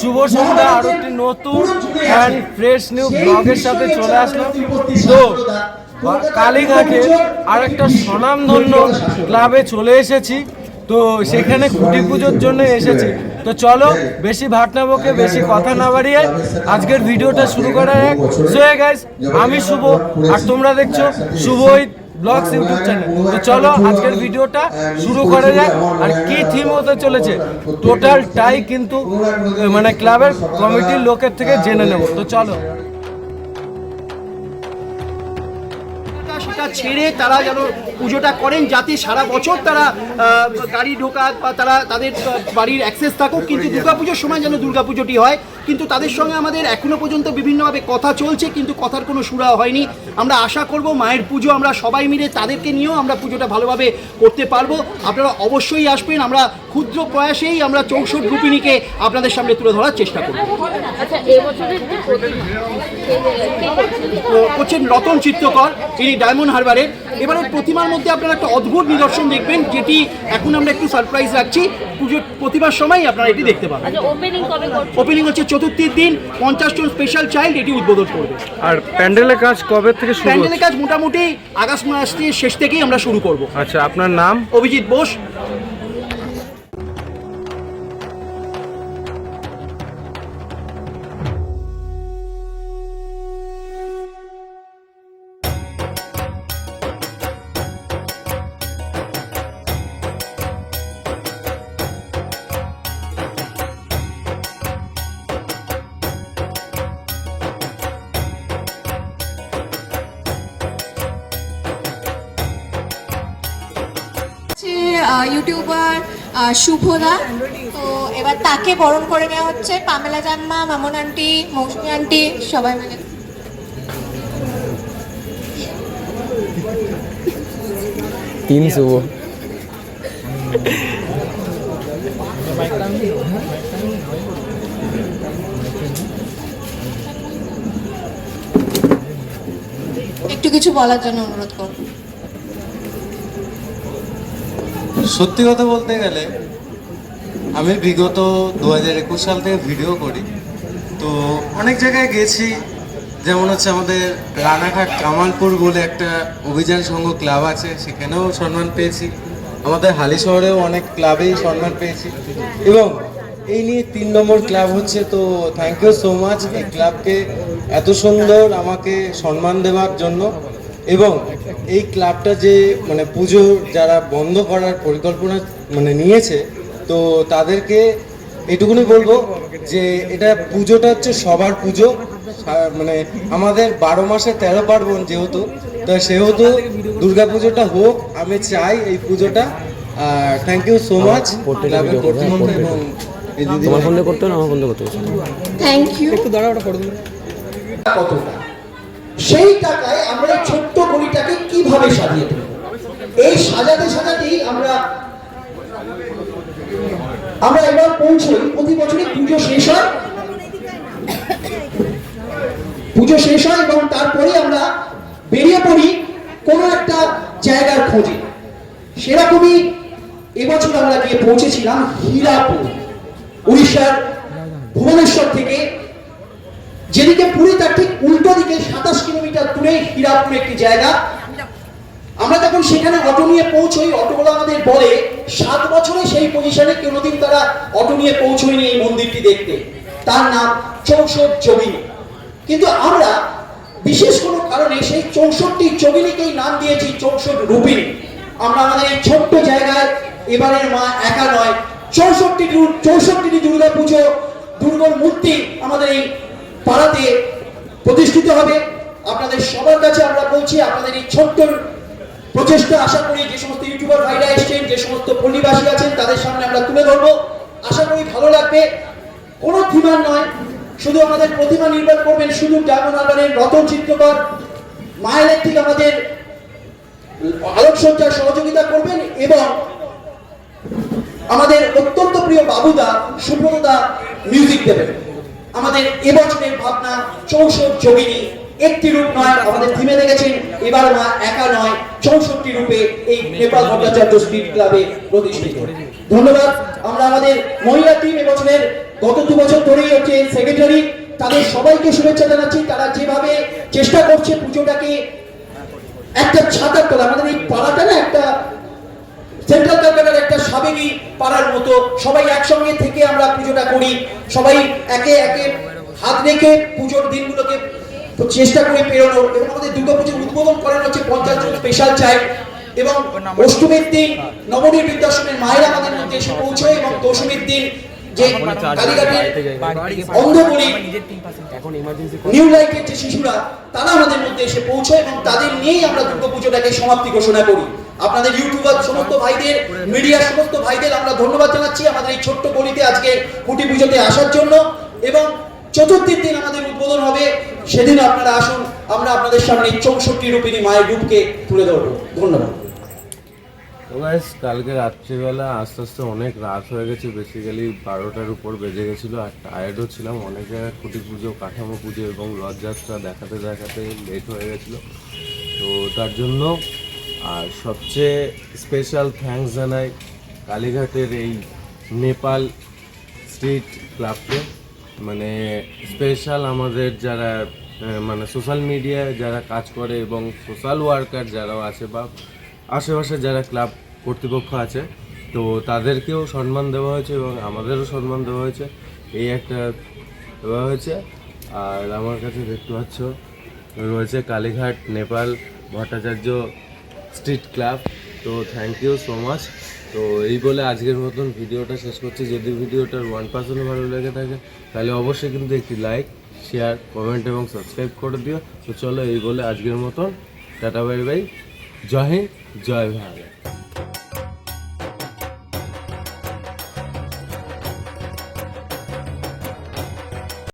শুভ সন্ধ্যা আরো একটি নতুন অ্যান্ড ফ্রেশ নিউ ব্লগের সাথে চলে আসলাম। তো কালীঘাটে আর একটা স্বনামধন্য ক্লাবে চলে এসেছি। তো সেখানে খুঁটি পুজোর জন্য এসেছি। তো চলো বেশি ভাট না বকে বেশি কথা না বাড়িয়ে আজকের ভিডিওটা শুরু করা যাক। সো হে গাইস, আমি শুভ আর তোমরা দেখছো শুভ ব্লগস ইউটিউব চ্যানেল। তো চলো আজকের ভিডিওটা শুরু করা যাক। আর কি থিম হতে চলেছে টোটালটাই কিন্তু মানে ক্লাবের কমিটির লোকের থেকে জেনে নেব। তো চলো। সেটা ছেড়ে তারা যেন পুজোটা করেন, যাতে সারা বছর তারা গাড়ি ঢোকাক বা তারা তাদের বাড়ির অ্যাক্সেস থাকুক, কিন্তু দুর্গাপুজোর সময় যেন দুর্গাপুজোটি হয়। কিন্তু তাদের সঙ্গে আমাদের এখনো পর্যন্ত বিভিন্নভাবে কথা চলছে, কিন্তু কথার কোনো সুরা হয়নি। আমরা আশা করব মায়ের পুজো আমরা সবাই মিলে তাদেরকে নিয়েও আমরা পুজোটা ভালোভাবে করতে পারবো। আপনারা অবশ্যই আসবেন। আমরা ক্ষুদ্র প্রয়াসেই আমরা 64 রূপিণীকে আপনাদের সামনে তুলে ধরার চেষ্টা করব। করছেন রতন চিত্রকর, ইনি ডায়মন্ড হারবারের। এবারে প্রতিমার মধ্যে আপনারা একটা অদ্ভুত নিদর্শন দেখবেন, যেটি এখন আমরা একটু সারপ্রাইজ রাখছি। পুজোর প্রতিমার সময় আপনারা এটি দেখতে পাবেন। ওপেনিং হচ্ছে চতুর্থীর দিন 50 জন স্পেশাল চাইল্ড এটি উদ্বোধন করবে। আর প্যান্ডেলের কাজ কবে থেকে শুরু? প্যান্ডেলের কাজ মোটামুটি আগস্ট মাসের শেষ থেকেই আমরা শুরু করব। আচ্ছা, আপনার নাম? অভিজিৎ বোস। ইউটিউবার শুভদা। তো এবার তাকে বরণ করে নেওয়া হচ্ছে পামেলা জাম্মা, মামন আন্টি, মৌসুমী আন্টি সবাই মিলে। তিন শুভ। একটু কিছু বলার জন্য অনুরোধ করব। সত্যি কথা বলতে গেলে আমি বিগত 2021 সাল থেকে ভিডিও করি। তো অনেক জায়গায় গেছি, যেমন হচ্ছে আমাদের রানাঘাট কামালপুর বলে একটা অভিযান সংঘ ক্লাব আছে, সেখানেও সম্মান পেয়েছি। আমাদের হালি শহরেও অনেক ক্লাবেই সম্মান পেয়েছি, এবং এই নিয়ে 3 নম্বর ক্লাব হচ্ছে। তো থ্যাংক ইউ সো মাচ এই ক্লাবকে এত সুন্দর আমাকে সম্মান দেওয়ার জন্য। এবং এই ক্লাবটা যে মানে পুজো যারা বন্ধ করার পরিকল্পনা মানে নিয়েছে, তো তাদেরকে এটুকুনি বলবো যে এটা পুজোটা হচ্ছে সবার পুজো। মানে আমাদের 12 মাসে 13 পার্বণ যেহেতু, তো সেহেতু দুর্গা পুজোটা হোক, আমি চাই এই পুজোটা। থ্যাংক ইউ সো মাচ ক্লাবের কর্তৃপক্ষ এবং তোমার ফোন করতে না আমার ফোন করতে। Thank you. একটু দাঁড়াও, ওটা করে দিন। কতটা সেই টাকায় আমরা এই ছোট্ট গলিটাকে কিভাবে সাজিয়ে তুলব, এই সাজাতে সাজাতেই আমরা এবার পৌঁছই। প্রতি বছরই পুজো শেষ হয় এবং তারপরে আমরা বেরিয়ে পড়ি কোনো একটা জায়গার খোঁজে। সেরকমই এবছর আমরা গিয়ে পৌঁছেছিলাম হীরাপুর, উড়িষ্যার ভুবনেশ্বর থেকে। যেদিকে পুরী তার ঠিক উল্টো দিকে 27 কিলোমিটার দূরে হীরাপুর একটি জায়গা। আমরা যখন সেখানে অটো নিয়ে পৌঁছই, অটোগুলো আমাদের বলে 7 বছরে সেই পজিশনে কোনোদিন তারা অটো নিয়ে পৌঁছয়নি এই মন্দিরটি দেখতে। তার নাম 64 যোগিনী। কিন্তু আমরা বিশেষ কোনো কারণে সেই 64 যোগিনীকেই নাম দিয়েছি 64 রূপিণী। আমরা আমাদের এই ছোট্ট জায়গায় এবারের মা একা নয়, 64টি দুর্গা পুজো দুর্গার মূর্তি আমাদের এই পাড়াতে প্রতিষ্ঠিত হবে। আপনাদের সবার কাছে আমরা বলছি, আপনাদের এই ছোট্ট প্রচেষ্টা আশা করি যে সমস্ত ইউটিউবার ভাইরা এসছেন, যে সমস্ত পল্লীবাসী আছেন, তাদের সামনে আমরা তুলে ধরবো। আশা করি ভালো লাগবে। কোনো থিমার নয়, শুধু আমাদের প্রতিমা নির্মাণ করবেন শুধু ডায়মন্ড হারবারের রতন চিত্রকর। মা ইলেকট্রিক আমাদের আলোকসজ্জার সহযোগিতা করবেন, এবং আমাদের অত্যন্ত প্রিয় বাবুদা সুব্রতদা মিউজিক দেবেন। আমাদের এবছরের ভাবনা 64 যোগিনী, একটি রূপ নয়। আমাদের থিমে দেখেছেন এবার মা একা নয়, 64 রূপে এই নেপাল ভট্টাচার্য স্ট্রিট ক্লাবে প্রতিষ্ঠিত। ধন্যবাদ। আমরা আমাদের মহিলা টিম এবছরের গত 2 বছর ধরেই হচ্ছে সেক্রেটারি, তাদের সবাইকে শুভেচ্ছা জানাচ্ছি। তারা যেভাবে চেষ্টা করছে পুজোটাকে একটা ছাতার তলা, আমাদের এই পাড়াটা না একটা সেন্ট্রাল ক্যালকাটার একটা সাবেকি পাড়ার মতো, সবাই একসঙ্গে থেকে আমরা পুজোটা করি, সবাই একে একে হাত রেখে পুজোর দিনগুলোকে চেষ্টা করে পেরোনো। এবং আমাদের দুর্গাপুজোর উদ্বোধন করানো হচ্ছে 50 জন স্পেশাল চাইল্ড, এবং অষ্টমীর দিন নবমী বৃদ্ধাশ্রমের মায়েরা আমাদের মধ্যে এসে পৌঁছয়, এবং দশমীর দিন যে কালীঘাটের অন্ধবলি নিউ লাইফের যে শিশুরা তারা আমাদের মধ্যে এসে পৌঁছয়, এবং তাদের নিয়েই আমরা দুর্গাপুজোটাকে সমাপ্তি ঘোষণা করি। আপনাদের ইউটিউবার সমস্ত ভাইদের, মিডিয়ার সমস্ত ভাইদের আমরা ধন্যবাদ জানাচ্ছি আমাদের এই ছোট্ট গলিতে আজকে খুঁটি পুজোতে আসার জন্য। এবং চতুর্থীর দিন আমাদের উদ্বোধন হবে, সেদিন আপনারা আসুন, আমরা আপনাদের সামনে 64 রূপিণী মায়ের রূপকে তুলে ধরবো। ধন্যবাদ। তো গাইস, কালকে রাত্রিবেলা আস্তে আস্তে অনেক রাত হয়ে গেছে, বেসিক্যালি 12টার উপর বেজে গেছিলো, আর টায়ার্ডও ছিলাম। অনেক জায়গায় খুঁটি পুজো, কাঠামো পুজো এবং রথযাত্রা দেখাতে দেখাতে লেট হয়ে গেছিলো। তো তার জন্য আর সবচেয়ে স্পেশাল থ্যাঙ্কস জানাই কালীঘাটের এই নেপাল স্ট্রিট ক্লাবকে, মানে স্পেশাল আমাদের যারা মানে সোশ্যাল মিডিয়ায় যারা কাজ করে এবং সোশ্যাল ওয়ার্কার যারাও আছে বা আশেপাশে যারা ক্লাব কর্তৃপক্ষ আছে, তো তাদেরকেও সম্মান দেওয়া হয়েছে এবং আমাদেরও সম্মান দেওয়া হয়েছে, এই একটা দেওয়া হয়েছে। আর আমার কাছে দেখতে পাচ্ছ রয়েছে কালীঘাট নেপাল ভট্টাচার্য স্ট্রিট ক্লাব। তো থ্যাংক ইউ সো মাচ। তো এই বলে আজকের মতন ভিডিওটা শেষ করছি। যদি ভিডিওটার 1% ভালো লেগে থাকে তাহলে অবশ্যই কিন্তু একটি লাইক, শেয়ার, কমেন্ট এবং সাবস্ক্রাইব করে দিও। তো চলো এই বলে আজকের মতন টাটা, বাই বাই, জয় হিন্দ, জয় ভারত।